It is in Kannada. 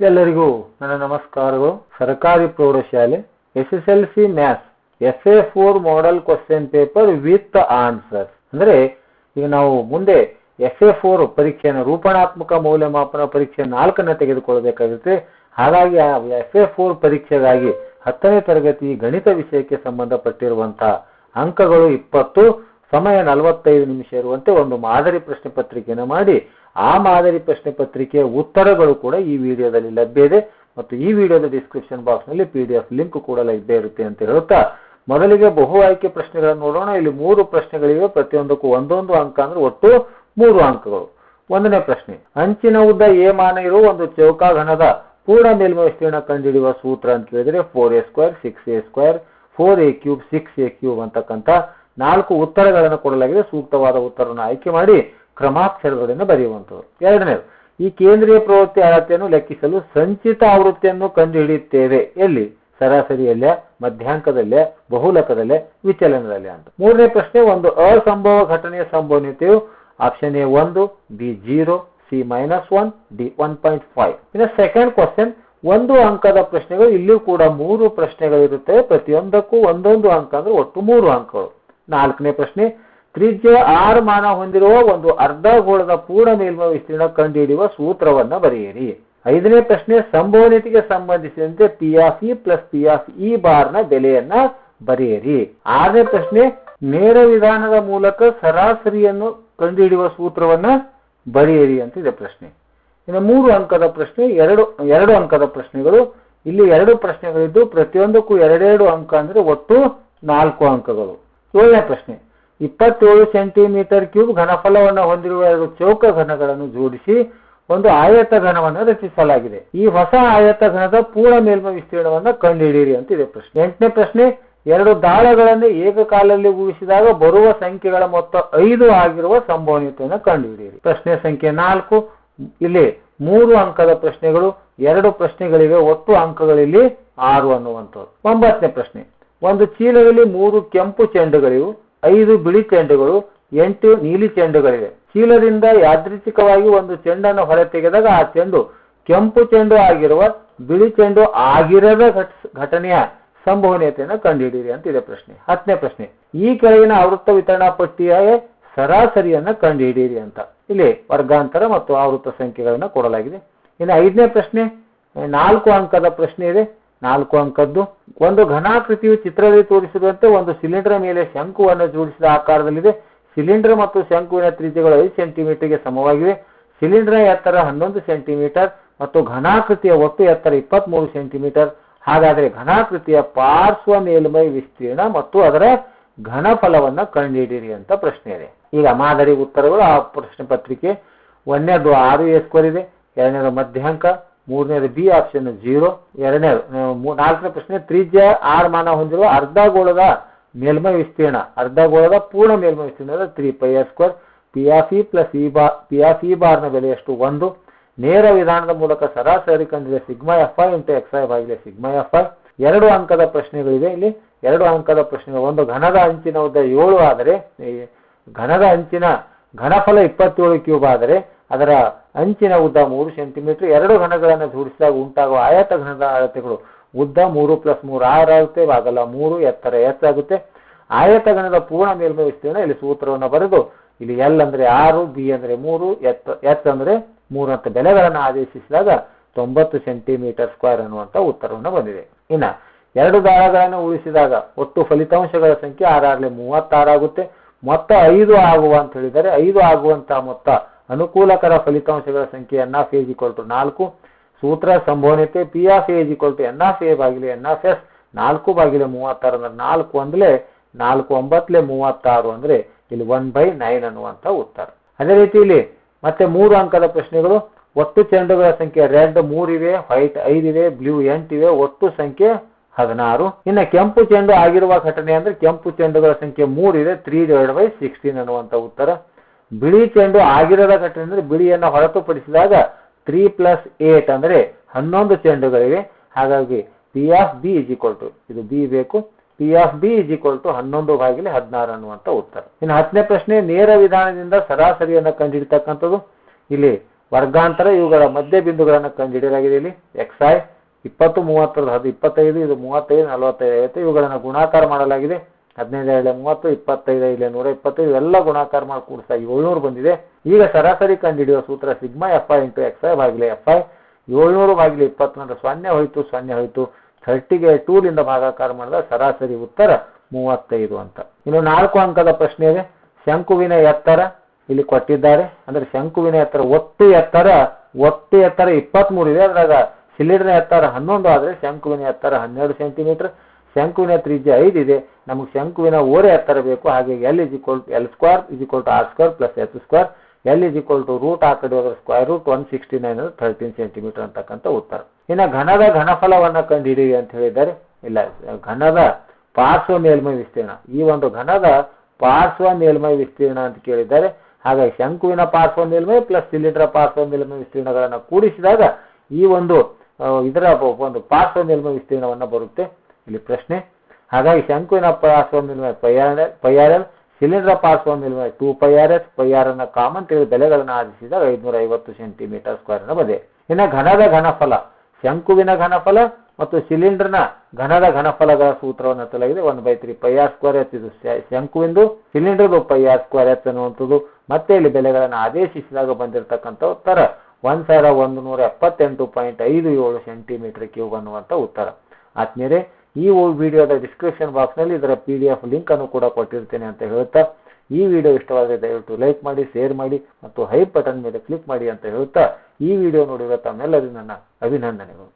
ಎಲ್ಲರಿಗೂ ನನ್ನ ನಮಸ್ಕಾರಗಳು. ಸರ್ಕಾರಿ ಪ್ರೌಢಶಾಲೆ SSLC maths FA4 model question paper with answers. ಅಂದ್ರೆ ಈಗ ನಾವು ಮುಂದೆ FA4 ಪರೀಕ್ಷೆಯನ್ನು ರೂಪಣಾತ್ಮಕ ಮೌಲ್ಯಮಾಪನ ಪರೀಕ್ಷೆ 4ನ್ನು ತೆಗೆದುಕೊಳ್ಳಬೇಕಾಗುತ್ತೆ. ಹಾಗಾಗಿ ಆ FA4 ಪರೀಕ್ಷೆಗಾಗಿ 10ನೇ ತರಗತಿ ಗಣಿತ ವಿಷಯಕ್ಕೆ ಸಂಬಂಧಪಟ್ಟಿರುವಂತಹ ಅಂಕಗಳು 20, ಸಮಯ 45 ನಿಮಿಷ ಇರುವಂತೆ ಒಂದು ಮಾದರಿ ಪ್ರಶ್ನೆ ಪತ್ರಿಕೆಯನ್ನು ಮಾಡಿ ಆ ಮಾದರಿ ಪ್ರಶ್ನೆ ಪತ್ರಿಕೆಯ ಉತ್ತರಗಳು ಕೂಡ ಈ ವಿಡಿಯೋದಲ್ಲಿ ಲಭ್ಯ ಇದೆ ಮತ್ತು ಈ ವಿಡಿಯೋದ ಡಿಸ್ಕ್ರಿಪ್ಷನ್ ಬಾಕ್ಸ್ ನಲ್ಲಿ PDF ಲಿಂಕ್ ಕೂಡ ಲಭ್ಯ ಇರುತ್ತೆ ಅಂತ ಹೇಳುತ್ತಾ ಮೊದಲಿಗೆ ಬಹು ಆಯ್ಕೆ ಪ್ರಶ್ನೆಗಳನ್ನು ನೋಡೋಣ. ಇಲ್ಲಿ 3 ಪ್ರಶ್ನೆಗಳಿವೆ, ಪ್ರತಿಯೊಂದಕ್ಕೂ ಒಂದೊಂದು ಅಂಕ, ಅಂದ್ರೆ ಒಟ್ಟು 3 ಅಂಕಗಳು. 1ನೇ ಪ್ರಶ್ನೆ, ಅಂಚಿನ ಉದ್ದ a ಮಾನ ಇರುವ ಒಂದು ಚೌಕಾಘನದ ಪೂರ್ಣ ಮೇಲ್ಮೈ ವಿಸ್ತೀರ್ಣ ಕಂಡುಹಿಡಿಯುವ ಸೂತ್ರ ಅಂತ ಹೇಳಿದ್ರೆ 4a² 6a², 4a³ 6a³ ಅಂತಕ್ಕಂಥ 4 ಉತ್ತರಗಳನ್ನು ಕೊಡಲಾಗಿದೆ. ಸೂಕ್ತವಾದ ಉತ್ತರವನ್ನು ಆಯ್ಕೆ ಮಾಡಿ ಕ್ರಮಾಕ್ಷರಗಳನ್ನು ಬರೆಯುವಂಥದ್ದು. 2ನೇದು, ಈ ಕೇಂದ್ರೀಯ ಪ್ರವೃತ್ತಿ ಅಳತೆಯನ್ನು ಲೆಕ್ಕಿಸಲು ಸಂಚಿತ ಆವೃತ್ತಿಯನ್ನು ಕಂಡುಹಿಡಿಯುತ್ತೇವೆ. ಎಲ್ಲಿ? ಸರಾಸರಿಯಲ್ಲೇ, ಮಧ್ಯಾಂಕದಲ್ಲೇ, ಬಹುಲಕದಲ್ಲೇ, ವಿಚಲನದಲ್ಲೇ ಅಂತ. 3ನೇ ಪ್ರಶ್ನೆ, ಒಂದು ಅಸಂಭವ ಘಟನೆಯ ಸಂಭವನೀಯತೆಯು option A 1, B 0, C -1, D 1.5. ಇನ್ನು ಸೆಕೆಂಡ್ ಕ್ವಶನ್, 1 ಅಂಕದ ಪ್ರಶ್ನೆಗಳು. ಇಲ್ಲಿಯೂ ಕೂಡ 3 ಪ್ರಶ್ನೆಗಳಿರುತ್ತವೆ, ಪ್ರತಿಯೊಂದಕ್ಕೂ ಒಂದೊಂದು ಅಂಕ, ಅಂದ್ರೆ ಒಟ್ಟು 3 ಅಂಕಗಳು. 4ನೇ ಪ್ರಶ್ನೆ, ತ್ರಿಜ್ಯ r ಮಾನ ಹೊಂದಿರುವ ಒಂದು ಅರ್ಧಗೋಳದ ಪೂರ್ಣ ಮೇಲ್ಮೈ ವಿಸ್ತೀರ್ಣ ಕಂಡುಹಿಡಿಯುವ ಸೂತ್ರವನ್ನ ಬರೆಯಿರಿ. 5ನೇ ಪ್ರಶ್ನೆ, ಸಂಭವನೀಯತೆಗೆ ಸಂಬಂಧಿಸಿದಂತೆ P ಪ್ಲಸ್ P ನ ಬೆಲೆಯನ್ನ ಬರೆಯಿರಿ. 6ನೇ ಪ್ರಶ್ನೆ, ನೇರ ವಿಧಾನದ ಮೂಲಕ ಸರಾಸರಿಯನ್ನು ಕಂಡುಹಿಡಿಯುವ ಸೂತ್ರವನ್ನ ಬರೆಯಿರಿ ಅಂತ ಇದೆ ಪ್ರಶ್ನೆ. ಇನ್ನು 3 ಅಂಕದ ಪ್ರಶ್ನೆ, 2 ಅಂಕದ ಪ್ರಶ್ನೆಗಳು. ಇಲ್ಲಿ 2 ಪ್ರಶ್ನೆಗಳಿದ್ದು ಪ್ರತಿಯೊಂದಕ್ಕೂ 2 ಅಂಕ, ಅಂದ್ರೆ ಒಟ್ಟು 4 ಅಂಕಗಳು. 7ನೇ ಪ್ರಶ್ನೆ, 27 ಸೆಂಟಿಮೀಟರ್ ಕ್ಯೂಬ್ ಘನಫಲವನ್ನು ಹೊಂದಿರುವ 2 ಚೌಕ ಘನಗಳನ್ನು ಜೋಡಿಸಿ ಒಂದು ಆಯತ ಘನವನ್ನು ರಚಿಸಲಾಗಿದೆ. ಈ ಹೊಸ ಆಯತ ಘನದ ಪೂರ್ಣ ಮೇಲ್ಮೈ ವಿಸ್ತೀರ್ಣವನ್ನು ಕಂಡುಹಿಡಿಯಿರಿ ಅಂತ ಇದೆ ಪ್ರಶ್ನೆ. 8ನೇ ಪ್ರಶ್ನೆ, 2 ದಾಳಗಳನ್ನು ಏಕಕಾಲದಲ್ಲಿ ಊಹಿಸಿದಾಗ ಬರುವ ಸಂಖ್ಯೆಗಳ ಮೊತ್ತ 5 ಆಗಿರುವ ಸಂಭವನೀಯತೆಯನ್ನು ಕಂಡುಹಿಡಿಯಿರಿ. ಪ್ರಶ್ನೆ ಸಂಖ್ಯೆ 4, ಇಲ್ಲಿ 3 ಅಂಕದ ಪ್ರಶ್ನೆಗಳು, 2 ಪ್ರಶ್ನೆಗಳಿವೆ, ಒಟ್ಟು ಅಂಕಗಳಲ್ಲಿ 6 ಅನ್ನುವಂಥದ್ದು. 9ನೇ ಪ್ರಶ್ನೆ, ಒಂದು ಚೀಲದಲ್ಲಿ 3 ಕೆಂಪು ಚೆಂಡುಗಳಿವೆ, 5 ಬಿಳಿ ಚೆಂಡುಗಳು, 8 ನೀಲಿ ಚೆಂಡುಗಳಿವೆ. ಚೀಲದಿಂದ ಯಾದೃಚ್ಛಿಕವಾಗಿ ಒಂದು ಚೆಂಡನ್ನು ಹೊರತೆಗೆದಾಗ ಆ ಚೆಂಡು ಕೆಂಪು ಚೆಂಡು ಆಗಿರುವ, ಬಿಳಿ ಚೆಂಡು ಆಗಿರದ ಘಟನೆಯ ಸಂಭವನೀಯತೆಯನ್ನು ಕಂಡುಹಿಡಿಯಿರಿ ಅಂತ ಇದೆ ಪ್ರಶ್ನೆ. 10ನೇ ಪ್ರಶ್ನೆ, ಈ ಕೆಳಗಿನ ಆವೃತ್ತ ವಿತರಣಾ ಪಟ್ಟಿಯ ಸರಾಸರಿಯನ್ನ ಕಂಡುಹಿಡಿಯಿರಿ ಅಂತ. ಇಲ್ಲಿ ವರ್ಗಾಂತರ ಮತ್ತು ಆವೃತ್ತ ಸಂಖ್ಯೆಗಳನ್ನು ಕೊಡಲಾಗಿದೆ. ಇನ್ನು 5ನೇ ಪ್ರಶ್ನೆ 4 ಅಂಕದ ಪ್ರಶ್ನೆ ಇದೆ. 4 ಅಂಕದ್ದು, ಒಂದು ಘನಾಕೃತಿಯು ಚಿತ್ರದಲ್ಲಿ ತೋರಿಸಿರುವಂತೆ ಒಂದು ಸಿಲಿಂಡರ್ ಮೇಲೆ ಶಂಕುವನ್ನು ಜೋಡಿಸಿದ ಆಕಾರದಲ್ಲಿದೆ. ಸಿಲಿಂಡರ್ ಮತ್ತು ಶಂಕುವಿನ ತ್ರಿಜ್ಯಗಳು 5 ಸೆಂಟಿಮೀಟರ್ಗೆ ಸಮವಾಗಿವೆ. ಸಿಲಿಂಡರ್ ಎತ್ತರ 11 ಸೆಂಟಿಮೀಟರ್ ಮತ್ತು ಘನಾಕೃತಿಯ ಒಟ್ಟು ಎತ್ತರ 23 ಸೆಂಟಿಮೀಟರ್. ಹಾಗಾದರೆ ಘನಾಕೃತಿಯ ಪಾರ್ಶ್ವ ಮೇಲ್ಮೈ ವಿಸ್ತೀರ್ಣ ಮತ್ತು ಅದರ ಘನಫಲವನ್ನ ಕಂಡುಹಿಡಿಯಿರಿ ಅಂತ ಪ್ರಶ್ನೆ ಇದೆ. ಈಗ ಮಾದರಿ ಉತ್ತರಗಳು ಆ ಪ್ರಶ್ನೆ ಪತ್ರಿಕೆ. 1ನೇದು 6a² ಇದೆ, 2ನೇದು ಮಧ್ಯಾಂಕ, 3ನೇದು B ಆಪ್ಷನ್ 0, 4ನೇ ಪ್ರಶ್ನೆ, ತ್ರಿಜ್ಯ r ಮಾನ ಹೊಂದಿರುವ ಅರ್ಧಗೋಳದ ಮೇಲ್ಮೈ ವಿಸ್ತೀರ್ಣ, ಅರ್ಧಗೋಳದ ಪೂರ್ಣ ಮೇಲ್ಮೈ ವಿಸ್ತೀರ್ಣದ 3πr², P ಪ್ಲಸ್ P ನ ಬೆಲೆ ಎಷ್ಟು? 1. ನೇರ ವಿಧಾನದ ಮೂಲಕ ಸರಾಸರಿ ಕಂಡುಹಿಡಿದ σfi × xi ಭಾಗಿಲೆ σfi. 2 ಅಂಕದ ಪ್ರಶ್ನೆಗಳಿವೆ. ಇಲ್ಲಿ 2 ಅಂಕದ ಪ್ರಶ್ನೆಗಳು, ಒಂದು ಘನದ ಅಂಚಿನ ಉದ್ದ 7 ಆದರೆ ಘನದ ಅಂಚಿನ ಘನಫಲ 27 ಕ್ಯೂಬ್ ಆದರೆ ಅದರ ಅಂಚಿನ ಉದ್ದ 3 ಸೆಂಟಿಮೀಟರ್. 2 ಘನಗಳನ್ನು ಜೋಡಿಸಿದಾಗ ಉಂಟಾಗುವ ಆಯತ ಘನದ ಅಳತೆಗಳು ಉದ್ದ 3 + 3 6 ಆಗುತ್ತೆ, ಭಾಗಲ 3, ಎತ್ತರ h ಆಗುತ್ತೆ. ಆಯತ ಘನದ ಪೂರ್ಣ ಮೇಲ್ಮೈ ವಿಸ್ತೀರ್ಣ, ಇಲ್ಲಿ ಸೂತ್ರವನ್ನು ಬರೆದು ಇಲ್ಲಿ L ಅಂದ್ರೆ 6, B ಅಂದ್ರೆ 3, h ಅಂದ್ರೆ 3 ಅಂತ ಬೆಲೆಗಳನ್ನು ಆದೇಶಿಸಿದಾಗ 90 ಸೆಂಟಿಮೀಟರ್ ಸ್ಕ್ವೇರ್ ಅನ್ನುವಂಥ ಉತ್ತರವನ್ನು ಬಂದಿದೆ. ಇನ್ನ 2 ದಾಳಗಳನ್ನು ಉಳಿಸಿದಾಗ ಒಟ್ಟು ಫಲಿತಾಂಶಗಳ ಸಂಖ್ಯೆ 6 36 ಆಗುತ್ತೆ. ಮೊತ್ತ 5 ಆಗುವ ಅಂತ ಹೇಳಿದರೆ 5 ಆಗುವಂತಹ ಮೊತ್ತ ಅನುಕೂಲಕರ ಫಲಿತಾಂಶಗಳ ಸಂಖ್ಯೆ NF 4. ಸೂತ್ರ ಸಂಭವನೀಯತೆ P NF ಭಾಗಿಲೆ NFS 4/36 ಅಂದ್ರೆ 4 ಅಂದ್ರೆ 4 9 36 ಅಂದ್ರೆ ಇಲ್ಲಿ 1/9 ಅನ್ನುವಂಥ ಉತ್ತರ. ಅದೇ ರೀತಿ ಇಲ್ಲಿ ಮತ್ತೆ 3 ಅಂಕದ ಪ್ರಶ್ನೆಗಳು. ಒಟ್ಟು ಚೆಂಡುಗಳ ಸಂಖ್ಯೆ ರೆಡ್ 3 ಇವೆ, ವೈಟ್ 5 ಇವೆ, ಬ್ಲೂ 8 ಇವೆ, ಒಟ್ಟು ಸಂಖ್ಯೆ 16. ಇನ್ನು ಕೆಂಪು ಚೆಂಡು ಆಗಿರುವ ಘಟನೆ ಅಂದ್ರೆ ಕೆಂಪು ಚೆಂಡುಗಳ ಸಂಖ್ಯೆ 3 ಇದೆ, 3/16 ಅನ್ನುವಂಥ ಉತ್ತರ. ಬಿಳಿ ಚೆಂಡು ಆಗಿರದ ಘಟನೆ ಅಂದ್ರೆ ಬಿಳಿಯನ್ನು ಹೊರತುಪಡಿಸಿದಾಗ 3 + 8 ಅಂದ್ರೆ 11 ಚೆಂಡುಗಳಿವೆ. ಹಾಗಾಗಿ P ಇದು B ಬೇಕು, P 11/16 ಅನ್ನುವಂಥ ಉತ್ತರ. ಇನ್ನು 10ನೇ ಪ್ರಶ್ನೆ, ನೇರ ವಿಧಾನದಿಂದ ಸರಾಸರಿಯನ್ನು ಕಂಡುಹಿಡಿತಕ್ಕಂಥದ್ದು. ಇಲ್ಲಿ ವರ್ಗಾಂತರ ಇವುಗಳ ಮಧ್ಯ ಬಿಂದುಗಳನ್ನು ಕಂಡುಹಿಡಿಯಲಾಗಿದೆ. ಇಲ್ಲಿ xi 20 30 25 ಇದು 35 45 50 ಇವುಗಳನ್ನು ಗುಣಾಕಾರ ಮಾಡಲಾಗಿದೆ. 15 30 25 125 ಇವೆಲ್ಲ ಗುಣಾಕಾರ ಮಾಡಿ ಕೂಡಿಸಿದಾಗ 700 ಬಂದಿದೆ. ಈಗ ಸರಾಸರಿ ಕಂಡುಹಿಡಿಯುವ ಸೂತ್ರ sigma fi into xi ಭಾಗಿಲೆ fi 700 ಭಾಗಿಲೆ 20 0 ಹೋಯಿತು 0 ಹೋಯಿತು 30ಗೆ 2 ಲಿಂದ ಭಾಗಾಕಾರ ಮಾಡಿದಾಗ ಸರಾಸರಿ ಉತ್ತರ 35 ಅಂತ. ಇನ್ನು 4 ಅಂಕದ ಪ್ರಶ್ನೆ ಇದೆ. ಶಂಕುವಿನ ಎತ್ತರ ಇಲ್ಲಿ ಕೊಟ್ಟಿದ್ದಾರೆ. ಅಂದ್ರೆ ಶಂಕುವಿನ ಎತ್ತರ ಒಟ್ಟು ಎತ್ತರ 23 ಇದೆ. ಅದ್ರಾಗ ಸಿಲಿಂಡರ್ನ ಎತ್ತರ 11 ಆದರೆ ಶಂಕುವಿನ ಎತ್ತರ 12 ಸೆಂಟಿಮೀಟರ್. ಶಂಕುವಿನ ತ್ರಿಜ್ಯ 5 ಇದೆ. ನಮಗೆ ಶಂಕುವಿನ ಓರೆ ಎತ್ತರ ಬೇಕು. ಹಾಗೆ L L² R² plus H². L root ಆ ಕಡೆ ಹೋದ್ರೆ ಸ್ಕ್ವೇರ್ ರೂಟ್ 169 13 ಸೆಂಟಿಮೀಟರ್ ಅಂತಕ್ಕಂಥ ಉತ್ತರ. ಇನ್ನು ಘನದ ಘನಫಲವನ್ನು ಕಂಡುಹಿಡಿಯಿರಿ ಅಂತ ಹೇಳಿದ್ದಾರೆ. ಇಲ್ಲ, ಘನದ ಪಾರ್ಶ್ವ ಮೇಲ್ಮೈ ವಿಸ್ತೀರ್ಣ. ಈ ಒಂದು ಘನದ ಪಾರ್ಶ್ವ ಮೇಲ್ಮೈ ವಿಸ್ತೀರ್ಣ ಅಂತ ಕೇಳಿದ್ದಾರೆ. ಹಾಗಾಗಿ ಶಂಕುವಿನ ಪಾರ್ಶ್ವ ಮೇಲ್ಮೈ ಪ್ಲಸ್ ಸಿಲಿಂಡರ್ ಪಾರ್ಶ್ವ ಮೇಲ್ಮೈ ವಿಸ್ತೀರ್ಣಗಳನ್ನು ಕೂಡಿಸಿದಾಗ ಈ ಒಂದು ಇದರ ಒಂದು ಪಾರ್ಶ್ವ ಮೇಲ್ಮೈ ವಿಸ್ತೀರ್ಣವನ್ನು ಬರುತ್ತೆ ಇಲ್ಲಿ ಪ್ರಶ್ನೆ. ಹಾಗಾಗಿ ಶಂಕುವಿನ ಪಾರ್ಶ್ವ ಮೇಲ್ಮೈ πr, ಸಿಲಿಂಡರ್ ಪಾರ್ಶ್ವ ಮೇಲ್ಮೈ 2πrs, πr ಅನ್ನ ಕಾಮನ್ ತೆಗೆದು ಬೆಲೆಗಳನ್ನು ಆರಿಸಿದಾಗ 550 ಸೆಂಟಿಮೀಟರ್ ಸ್ಕ್ವೇರ್ ಬದೆ. ಇನ್ನು ಘನದ ಘನಫಲ, ಶಂಕುವಿನ ಘನಫಲ ಮತ್ತು ಸಿಲಿಂಡರ್ನ ಘನದ ಘನಫಲಗಳ ಸೂತ್ರವನ್ನು ತಲೆಗಿದೆ. 1/3 πr² ಇದು ಶಂಕುವಿಂದು, ಸಿಲಿಂಡರ್ದು πr² ಅನ್ನುವಂಥದ್ದು. ಮತ್ತೆ ಇಲ್ಲಿ ಬೆಲೆಗಳನ್ನು ಆದೇಶಿಸಿದಾಗ ಬಂದಿರತಕ್ಕಂಥ ಉತ್ತರ 1178.57 ಸೆಂಟಿಮೀಟರ್ ಕ್ಯೂಬ್ ಅನ್ನುವಂಥ ಉತ್ತರ. ಆದ್ಮೇಲೆ ಈ ವಿಡಿಯೋದ ಡಿಸ್ಕ್ರಿಪ್ಷನ್ ಬಾಕ್ಸ್ನಲ್ಲಿ ಇದರ PDF ಲಿಂಕ್ ಅನ್ನು ಕೂಡ ಕೊಟ್ಟಿರ್ತೇನೆ ಅಂತ ಹೇಳ್ತಾ, ಈ ವಿಡಿಯೋ ಇಷ್ಟವಾದರೆ ದಯವಿಟ್ಟು ಲೈಕ್ ಮಾಡಿ, ಶೇರ್ ಮಾಡಿ ಮತ್ತು ಹೈಪ್ ಬಟನ್ ಮೇಲೆ ಕ್ಲಿಕ್ ಮಾಡಿ ಅಂತ ಹೇಳ್ತಾ ಈ ವಿಡಿಯೋ ನೋಡಿರೋ ತಮ್ಮೆಲ್ಲರಿಗೂ ನನ್ನ ಅಭಿನಂದನೆಗಳು.